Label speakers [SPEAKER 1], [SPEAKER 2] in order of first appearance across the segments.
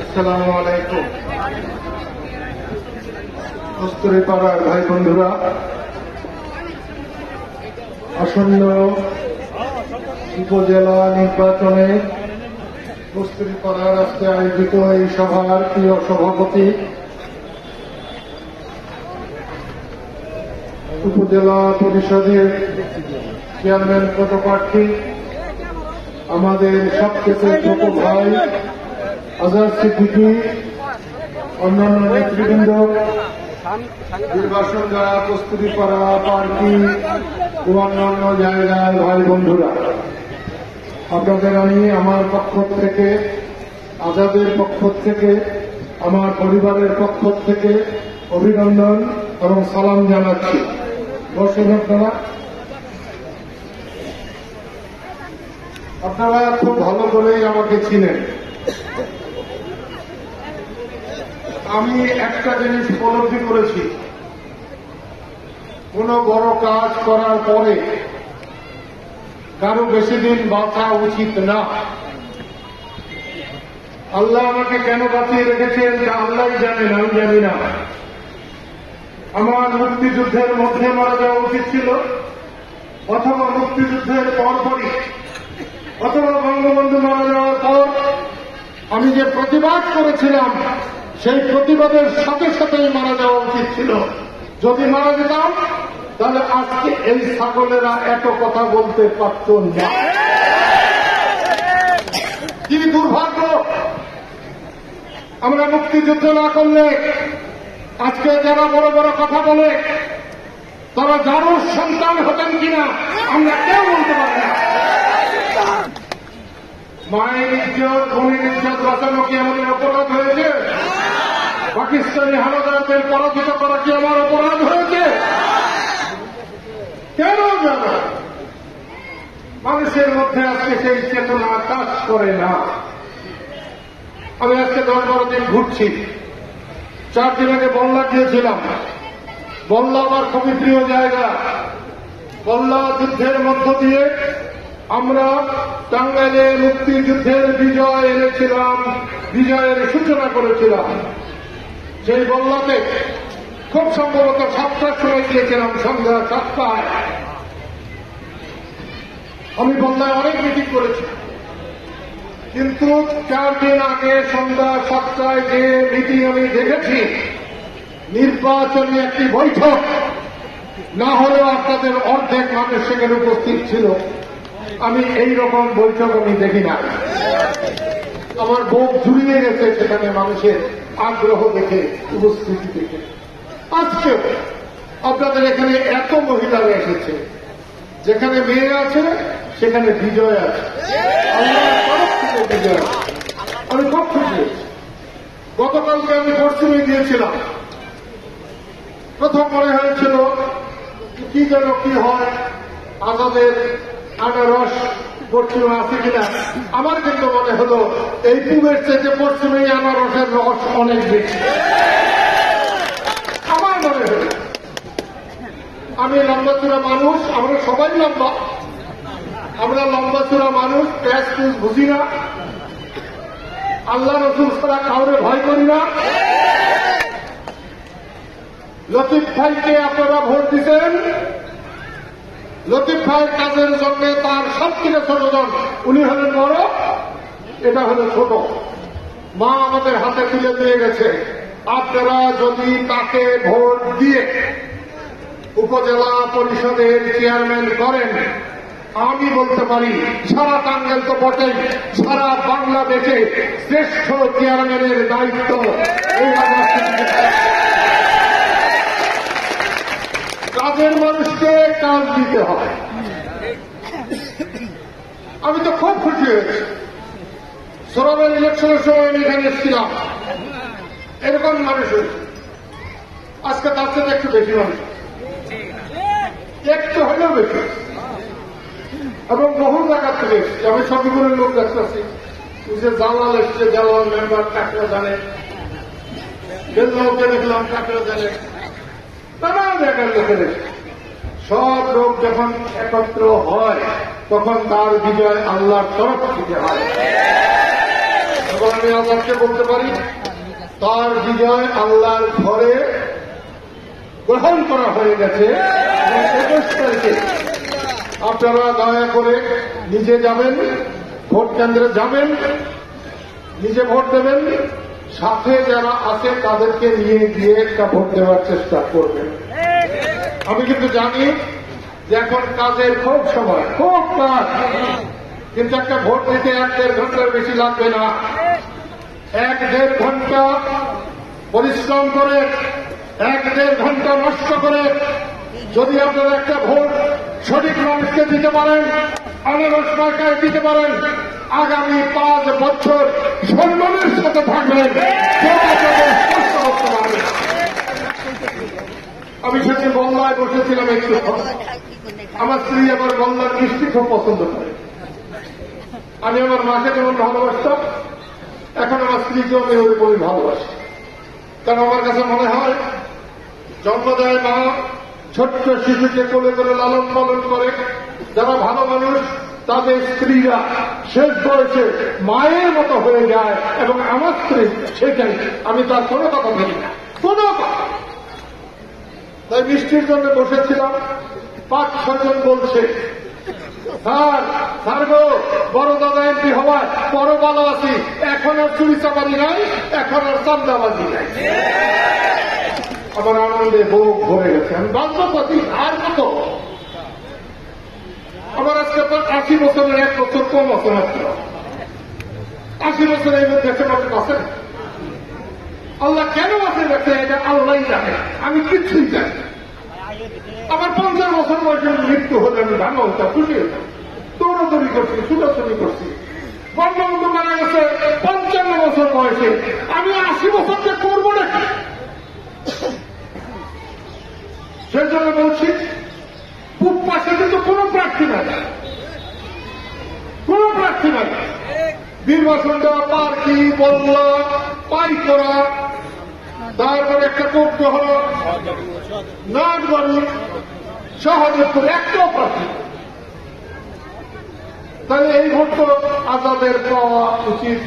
[SPEAKER 1] আসসালামু আলাইকুম। কস্তুরীপাড়ার ভাই বন্ধুরা, আসন্ন উপজেলা নির্বাচনে কস্তুরীপাড়ার আজকে আয়োজিত এই সভার প্রিয় সভাপতি, উপজেলা পরিষদের চেয়ারম্যান পদপ্রার্থী, আমাদের সবচেয়ে ছোট ভাই আজহার সিদ্দিকী, অন্যান্য নেতৃবৃন্দ, নির্বাচন যারা কস্তুরীপাড়া পার্টি ও অন্যান্য জায়গায় ভাই বন্ধুরা, আপনাদের আমি আমার পক্ষ থেকে, আজাদের পক্ষ থেকে, আমার পরিবারের পক্ষ থেকে অভিনন্দন এবং সালাম জানাচ্ছি। বসুন আপনারা খুব ভালো করেই আমাকে চিনেন। আমি একটা জিনিস উপলব্ধি করেছি, কোন বড় কাজ করার পরে কারো বেশি দিন বাঁচা উচিত না। আল্লাহ আমাকে কেন বাঁচিয়ে রেখেছেন তা আল্লাহ জানেন, আমি জানি না। আমার মুক্তিযুদ্ধের মধ্যে মারা যাওয়া উচিত ছিল, অথবা মুক্তিযুদ্ধের পরপরই, অথবা বঙ্গবন্ধু মারা যাওয়ার পর আমি যে প্রতিবাদ করেছিলাম সেই প্রতিবাদের সাথে সাথেই মারা যাওয়া উচিত ছিল। যদি মারা যেতাম তাহলে আজকে এই ছাগলেরা এত কথা বলতে পারত না। কি দুর্ভাগ্য, আমরা মুক্তিযুদ্ধ না করলে আজকে যারা বড় বড় কথা বলে তারা যারও সন্তান হতেন কিনা আমরা কেউ বলতে পারি না। মায়ের ইজ্জত, বোনের ইজ্জত বাঁচানো কি আমাদের অপরাধ হয়েছে? পাকিস্তানি হানাদারদের পরাজিত করা কি আমার অপরাধ হয়েছে? কেন জানো মানুষের মধ্যে আজকে সেই চেতনা কাজ করে না। আমি আজকে 10-12 দিন ঘুরছি। 4 দিন আগে বল্লা গিয়েছিলাম। বল্লা আমার খুবই প্রিয় জায়গা। বল্লা যুদ্ধের মধ্য দিয়ে আমরা টাঙ্গাইলে মুক্তিযুদ্ধের বিজয় এনেছিলাম, বিজয়ের সূচনা করেছিলাম। সেই বল্লাতে খুব সম্ভবত 7টার সময় গিয়েছিলাম, সন্ধ্যা 7টায়। আমি বল্লায় অনেক মিটিং করেছি, কিন্তু 4 দিন আগে সন্ধ্যা 7টায় যে মিটিং আমি দেখেছি, নির্বাচনী একটি বৈঠক, না হলেও আপনাদের অর্ধেক মানুষ সেখানে উপস্থিত ছিল। আমি এই রকম বৈঠক আমি দেখি না। আমার বুক জুড়িয়ে গেছে সেখানে মানুষের আগ্রহ দেখে, উপস্থিতি দেখে। আজকে আপনাদের এখানে এত মহিলারা এসেছে, যেখানে মেয়ে আছে সেখানে বিজয় আছে, আল্লাহর তরফ থেকে বিজয় আছে। আমি খুব খুশি হয়েছি। গতকালকে আমি পশ্চিমে গিয়েছিলাম। প্রথম মনে হয়েছিল কি যেন কি হয়, আজাদের আনারস পশ্চিমে আছে কিনা। আমার কিন্তু মনে হলো এই পূবের চেয়ে পশ্চিমে আনারসের রস অনেক বেশি। আমার মনে হলো, আমি লম্বাচূড়া মানুষ, আমরা সবাই লম্বা, আমরা লম্বাচূড়া মানুষ, প্যাঁচ পুষ বুঝি না, আল্লাহ রসুল ছাড়া কাউরে ভয় করি না। লতিফ ভাইকে আপনারা ভোট দিচ্ছেন, লতিফ ভাইয়ের কাজের জন্য তার সব থেকে ছোট জন, উনি হলেন বড়, এটা হলো ছোট। মা আমাদের হাতে তুলে দিয়ে গেছে, আপনারা যদি তাকে ভোট দিয়ে উপজেলা পরিষদের চেয়ারম্যান করেন, আমি বলতে পারি সারা টাঙ্গাইল তো বটেই, সারা বাংলাদেশে শ্রেষ্ঠ চেয়ারম্যানের দায়িত্ব এই কাজের মানুষকে কাজ দিতে হয়। আমি তো খুব খুশি হয়েছি। সরবের ইলেকশনের সময় আমি এখানে এসেছিলাম, এরকম মানুষ হয়েছে। আজকে তার সাথে একটু বেশি মানুষ, একটু হলেও বেশি, এবং বহু জায়গা থেকে এসেছে। আমি সবগুলোর লোক দেখতেছি, যে জালাল এসছে, জালাল মেম্বার কাকেও জানে, বেলগাঁওকে দেখলাম কাকেও জানে, নানা জায়গার লোকের এসেছে। সব লোক যখন একত্র হয় তখন তার বিজয় আল্লাহর তরফ থেকে হয়। তখন আমি আল্লাহকে বলতে পারি তার বিজয় আল্লাহর ঘরে গ্রহণ করা হয়ে গেছে। 21 তারিখে আপনারা দয়া করে নিজে যাবেন, ভোট কেন্দ্রে যাবেন, নিজে ভোট দেবেন, সাথে যারা আছে তাদেরকে নিয়ে গিয়ে একটা ভোট দেওয়ার চেষ্টা করবেন। আমি কিন্তু জানি যে এখন কাজের খুব সময়, খুব কাজ, কিন্তু একটা ভোট দিতে 1-1.5 ঘন্টার বেশি লাগবে না। 1-1.5 ঘন্টা পরিশ্রম করে, 1-1.5 ঘন্টা নষ্ট করে যদি আপনারা একটা ভোট সঠিক মানুষকে দিতে পারেন, আনারস মার্কায় দিতে পারেন, আগামী 5 বছর সম্মানের সাথে থাকবেন। আমি সেদিন বল্লায় বসেছিলাম একটু, আমার স্ত্রী আমার বল্লার মিষ্টি খুব পছন্দ করে। আমি আমার মাকে যেমন ভালোবাসতাম, এখন আমার স্ত্রীকেও আমি ওই ভালোবাসি। কারণ আমার কাছে মনে হয় জন্ম দেয় মা, ছোট্ট শিশুকে কোলে করে লালন পালন করে যারা ভালো মানুষ, তাদের স্ত্রীরা শেষ বয়সে মায়ের মতো হয়ে যায়। এবং আমার স্ত্রী সেটাই, আমি তার কোনো কথা বলি না, কোনো কথা। তাই মিষ্টির জন্য বসেছিলাম, 5-6 জন বলছে স্যার গো, বড় দাদা এমপি হওয়ায় বড় ভালো আছি, এখন আর চুরি চাপাতি নাই, এখন আর চান্দাবাজি নাই। আমার আনন্দে বুক ভরে গেছে। আমি বাধ্যপতি আর কত, আমার আজকে 80 বছরের 1 বছর কম আছে মাত্র। 80 বছর এই দেশে মানুষ আছেন। আল্লাহ কেন বাঁচে রাখছে এটা আল্লাহ জানে, আমি কিচ্ছুই জানি। আমার 50 বছর বয়সে মৃত্যু হলে আমি ভালো হতাম, খুশি হতাম, দৌড়াদৌড়ি করছি, ছুটাছুটি করছি। বঙ্গবন্ধু মারা গেছে 55 বছর বয়সে, আমি 80 বছরকে করবো নাকি? সেই জন্য বলছি পূব পাশে কিন্তু কোন প্রার্থী নাই, কোন প্রার্থী নাই। নির্বাচনটা পার্কি, বল্লা, পাইকরা, তারপরে একটা কোপ হল নাটবাড়ি, সহদেবপুর, একটাও প্রার্থী। তাহলে এই ভোট তো আজাদের পাওয়া উচিত।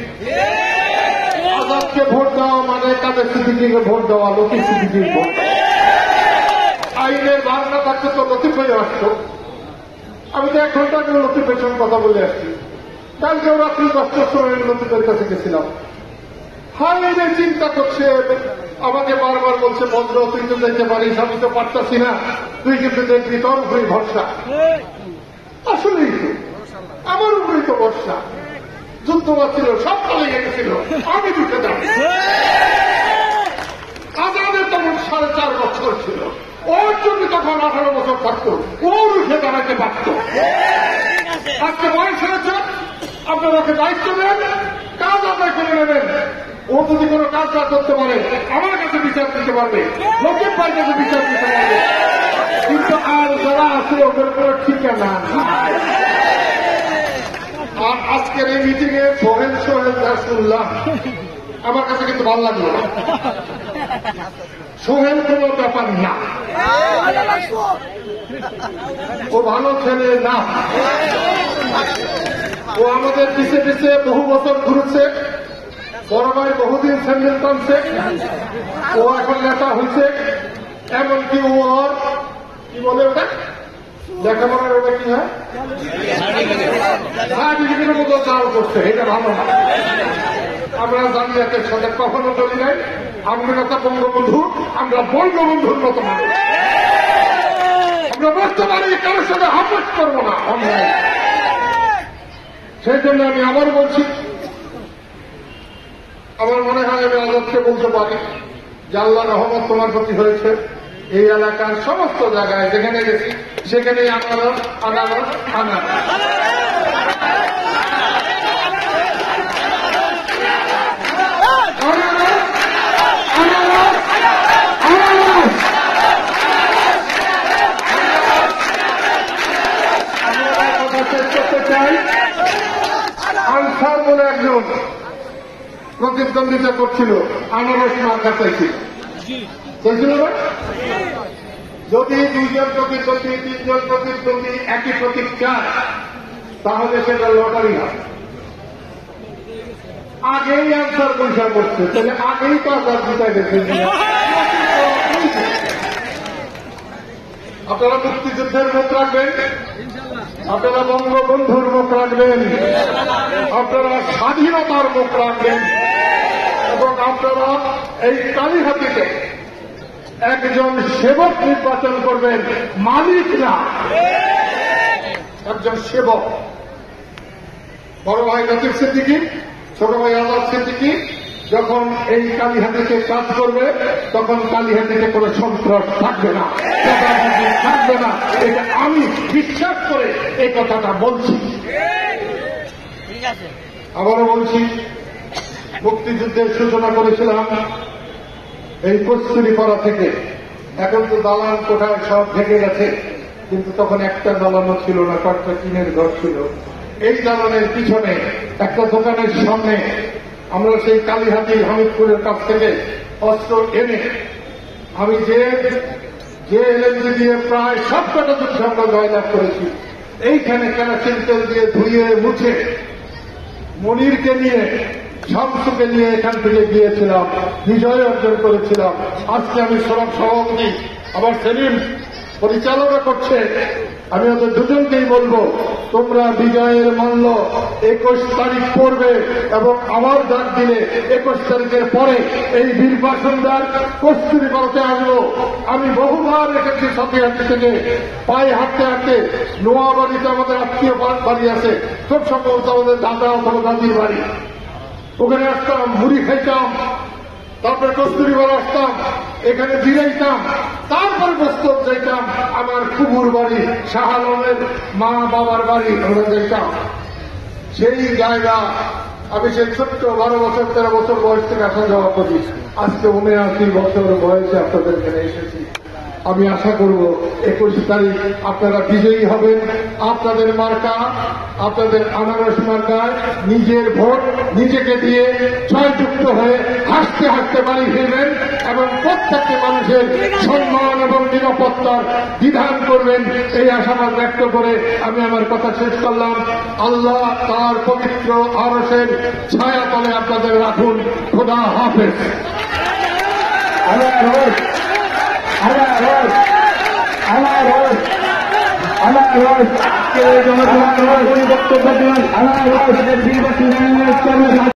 [SPEAKER 1] আজাদকে ভোট দেওয়া মানে কাদের সিদ্দিকীকে ভোট দেওয়া, লতিফ সিদ্দিকীর ভোট। আইনের ভাগ না থাকতে তো লতিফ হয়ে আসতো। আমি তো 1 ঘন্টা আগে লতিফের সঙ্গে কথা বলে আসছি। কালকেও রাত্রি 10টার সময় লতিফের কাছে গেছিলাম। হাই রে, চিন্তা করছে, আমাকে বারবার বলছে বজ্র তুই তো দেখতে পারিস, আমি তো পারতাছি না, তুই কিন্তু দেখবি, তোর উপরেই ভরসা। আসলেই তো আমার উপরেই তো ভরসা। যুদ্ধ বাঁচছিল, সব চলে গেছিল, আমি ঢুকে যাবো। আজাদের তখন 4.5 বছর ছিল, ওর জন্য তখন 18 বছর থাকতো, ও উঠে দাঁড়াতে পারত। আজকে বয়স হয়েছে, আপনারা ওকে দায়িত্ব দেন, কাজ আদায় করে নেবেন। ও যদি কোনো কাজ না করতে পারে আমার কাছে বিচার দিতে পারবে, লোকের ভাইয়ের কাছে বিচার দিতে পারবে। কিন্তু আর যারা আছে ওদের কোনো ঠিকানা নাই। আর আজকের এই মিটিং এ সোহেল যা শুনলাম আমার কাছে কিন্তু ভালো লাগলো না। সোহেল কোন ব্যাপার না, ও ভালো ছেলে না। ও আমাদের পিছিয়ে পিছিয়ে বহু বছর ঘুরেছে, বড় ভাই বহুদিন স্যান্ডেল টানছে, ও এখন নেতা হয়েছে। এমনকি ও ওর কি বলে ওটা লেখাপড়ার ওটা কি হয়, সার্টিফিকেটের মতো চাল করছে। এটা ভালো না। আমরা জানিয়াতের সাথে কখনো চলি নাই। আমরা নেতা বঙ্গবন্ধু, আমরা বঙ্গবন্ধুর মতো মানুষ। আমরা বলতে পারি কারোর সাথে হাফেজ করবো না অন্যায়। সেই জন্য আমি আবার বলছি, আমার মনে হয় আমি আজাদকে বলতে পারি যে আল্লাহ রহমত তোমার প্রতি হয়েছে। এই এলাকার সমস্ত জায়গায় যেখানে গেছি সেখানেই আনারস আনারস আনারস। আনসার বলে একজন প্রতিদ্বন্দ্বিতা করছিল, আনারস মার্কা চাইছিল, চাইছিল না? যদি দুইজন প্রতিদ্বন্দ্বী তিনজন প্রতিদ্বন্দ্বী একই প্রতীক চায় তাহলে সেটা লটারি হবে। আগেই আনসার পয়সা করছে, তাহলে আগেই তো আনসার জিতাই গেছে। আপনারা মুক্তিযুদ্ধের মুখ রাখবেন, আপনারা বঙ্গবন্ধুর মুখ রাখবেন, আপনারা স্বাধীনতার মুখ রাখবেন এবং আপনারা এই কালীহাতিতে একজন সেবক নির্বাচন করবেন, মালিক না, একজন সেবক। বড় ভাই লতিফ সিদ্দিকী, ছোট ভাই আজাদ সিদ্দিকী যখন এই কালীহাতিতে কাজ করবে তখন কালীহাতিতে কোনো সন্ত্রাস থাকবে না, থাকবে না। এটা আমি বিশ্বাস করে এই কথাটা বলছি। আবারও বলছি, মুক্তিযুদ্ধের সূচনা করেছিলাম এই কস্তুরীপাড়া থেকে। এখন তো দালান কোঠায় সব ঢেকে গেছে, কিন্তু তখন একটা দালানও ছিল না, কয়েকটা টিনের ঘর ছিল। এই দালানের পিছনে একটা দোকানের সামনে আমরা সেই কালীহাতি হামিদপুরের কাছ থেকে অস্ত্র এনে আমি যে এলএমজি দিয়ে প্রায় সবকটা যুদ্ধে আমরা জয়লাভ করেছি। এইখানে কেরোসিন তেল দিয়ে ধুয়ে মুছে মনিরকে নিয়ে শামসুকে নিয়ে এখান থেকে গিয়েছিলাম, বিজয় অর্জন করেছিলাম। আজকে আমি সরব সভাপতি, আবার সেলিম পরিচালনা করছে। আমি ওদের দুজনকেই বলবো, তোমরা বিজয়ের মূল্য 21 তারিখ পড়বে এবং আমার ডাক দিলে 21 তারিখের পরে এই নির্বাচনদার কস্তুরীপাড়াতে আসবো। আমি বহুবার এসেছি সাথীহাটি থেকে পায়ে হাঁটতে হাঁটতে। নোয়াবাড়িতে আমাদের আত্মীয় বাড়ি আছে, খুব সম্ভবত আমাদের দাদা অথবা দাদির বাড়ি। ওখানে আসতাম, মুড়ি খাইতাম, তারপরে কস্তুরীপাড়া আসতাম, এখানে জিরাইতাম, তারপরে বস্তর যাইতাম আমার কুকুর বাড়ি, শাহ আলমের মা বাবার বাড়ি, ওরা যাইতাম। সেই জায়গা আমি সেই ছোট্ট 12 বছর 13 বছর বয়স থেকে আসা যাওয়া করি। আজকে 79 বছর বয়সে আপনাদের এখানে এসেছি। আমি আশা করব 21 তারিখ আপনারা বিজয়ী হবেন। আপনাদের মার্কা, আপনাদের আনারস মার্কায় নিজের ভোট নিজেকে দিয়ে জয়যুক্ত হয়ে হাসতে হাসতে বাড়ি ফিরবেন এবং প্রত্যেকটি মানুষের সম্মান এবং নিরাপত্তার বিধান করবেন, এই আশাবাদ ব্যক্ত করে আমি আমার কথা শেষ করলাম। আল্লাহ তার পবিত্র আরশের ছায়া তলে আপনাদের রাখুন। খোদা হাফেজ। আমার